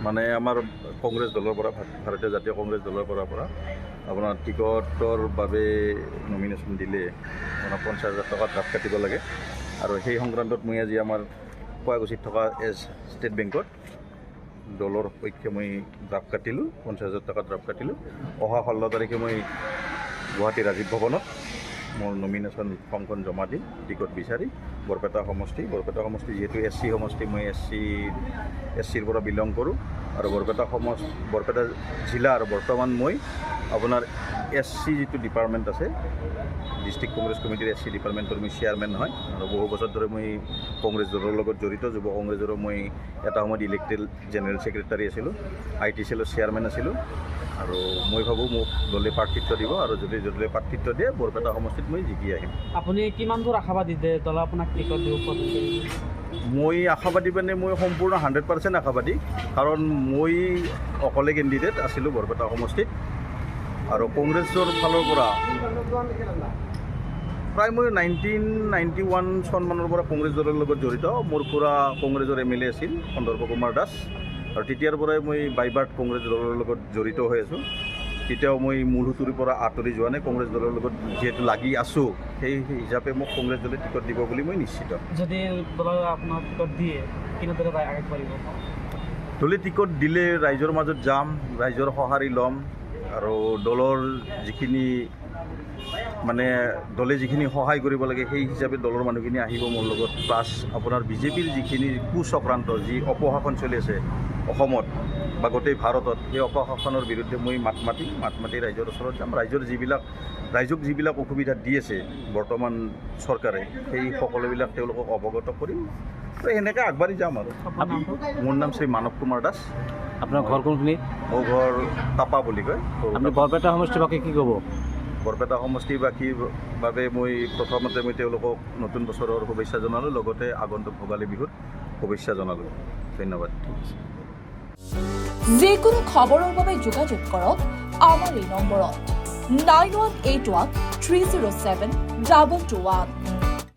মানে আমাৰ কংগ্ৰেছ দলৰ পৰা ভাৰতীয় জাতীয় কংগ্ৰেছ দলৰ পৰা আপোনাৰ টিকটৰ বাবে নমিনেশ্যন দিলে আপোনাৰ 50,000 টকা ড্ৰাফ্ট কাটিব লাগে আৰু সেই সংক্ৰান্তত মই আজি আমাৰ শুৱালকুছিত থকা ষ্টেট বেংকত দলৰ পক্ষে মই ড্ৰাফ্ট কাটিলোঁ, 50,000 টকা ড্ৰাফ্ট কাটিলোঁ। অহা 16 তাৰিখে মই গুৱাহাটী ৰাজীৱ ভৱনত মোৰ নমিনেশ্যন ফৰ্মখন জমা দিম টিকট বিচাৰি। বৰপেটা সমষ্টি যিহেতু SC সমষ্টি, মই SCৰ পৰা বিলং কৰোঁ আৰু বৰপেটা জিলাৰ বৰ্তমান মই আপোনাৰ SC যিটো ডিপাৰ্টমেণ্ট আছে, ডিষ্ট্ৰিক্ট কংগ্ৰেছ কমিটিৰ SC ডিপাৰ্টমেণ্টৰ মই চেয়াৰমেন হয় আৰু বহু বছৰ ধৰি মই কংগ্ৰেছ দলৰ লগত জড়িত। যুৱ কংগ্ৰেছৰো মই এটা সময়ত ইলেক্টেড জেনেৰেল ছেক্ৰেটাৰী আছিলোঁ, IT চেলৰ চেয়াৰমেন আছিলোঁ আৰু মই ভাবোঁ মোক দলে প্ৰাৰ্থিত্ব দিব আৰু যদি দলে প্ৰাৰ্থিত্ব দিয়ে বৰপেটা সমষ্টিত মই জিকি আহিম। আপুনি কিমান দূৰ আশাবাদী যে দলে আপোনাক টিকট দিব? মই আশাবাদী মানে মই সম্পূৰ্ণ 100% আশাবাদী, কাৰণ মই অকলে কেণ্ডিডেট আছিলোঁ বৰপেটা সমষ্টিত আৰু কংগ্ৰেছৰ ফালৰ পৰা প্ৰায় মই 1991 চনমানৰ পৰা কংগ্ৰেছ দলৰ লগত জড়িত। মোৰ খুৰা কংগ্ৰেছৰ MLA আছিল সন্দৰ্ভ কুমাৰ দাস আৰু তেতিয়াৰ পৰাই মই বাইবাৰ্ট কংগ্ৰেছ দলৰ লগত জড়িত হৈ আছোঁ। তেতিয়াও মই মূল সুঁতিৰ পৰা আঁতৰি যোৱা নাই, কংগ্ৰেছ দলৰ লগত যিহেতু লাগি আছোঁ সেই হিচাপে মোক কংগ্ৰেছ দলে টিকট দিব বুলি মই নিশ্চিত। যদি দলে আপোনাক টিকট দিয়ে কেনেদৰে আগবাঢ়িব? দলে টিকট দিলে ৰাইজৰ মাজত যাম, ৰাইজৰ সঁহাৰি ল'ম আৰু দলৰ যিখিনি মানে দলে যিখিনি সহায় কৰিব লাগে সেই হিচাপে দলৰ মানুহখিনি আহিব মোৰ লগত। প্লাছ আপোনাৰ বিজেপিৰ যিখিনি কুচক্ৰান্ত, যি অপশাসন চলি আছে অসমত বা গোটেই ভাৰতত, সেই অপশাসনৰ বিৰুদ্ধে মই মাত মাতি ৰাইজৰ ওচৰত যাম। ৰাইজক যিবিলাক অসুবিধা দি আছে বৰ্তমান চৰকাৰে, সেই সকলোবিলাক তেওঁলোকক অৱগত কৰিম আৰু এনেকৈ আগবাঢ়ি যাম আৰু। মোৰ নাম শ্ৰী মানৱ কুমাৰ দাস। আপোনাৰ ঘৰ কোনখিনি? মোৰ ঘৰ তাপা বুলি কয়। আপুনি বৰপেটা সমষ্টিৰ বাকী কি ক'ব? বৰপেটা সমষ্টিবাসীৰ বাবে মই প্ৰথমতে তেওঁলোকক নতুন বছৰৰ শুভেচ্ছা জনালোঁ, লগতে আগন্তুক ভোগালী বিহুত শুভেচ্ছা জনালোঁ। ধন্যবাদ। যিকোনো খবৰৰ বাবে যোগাযোগ কৰক আমাৰ এই নম্বৰত 9181 307 221।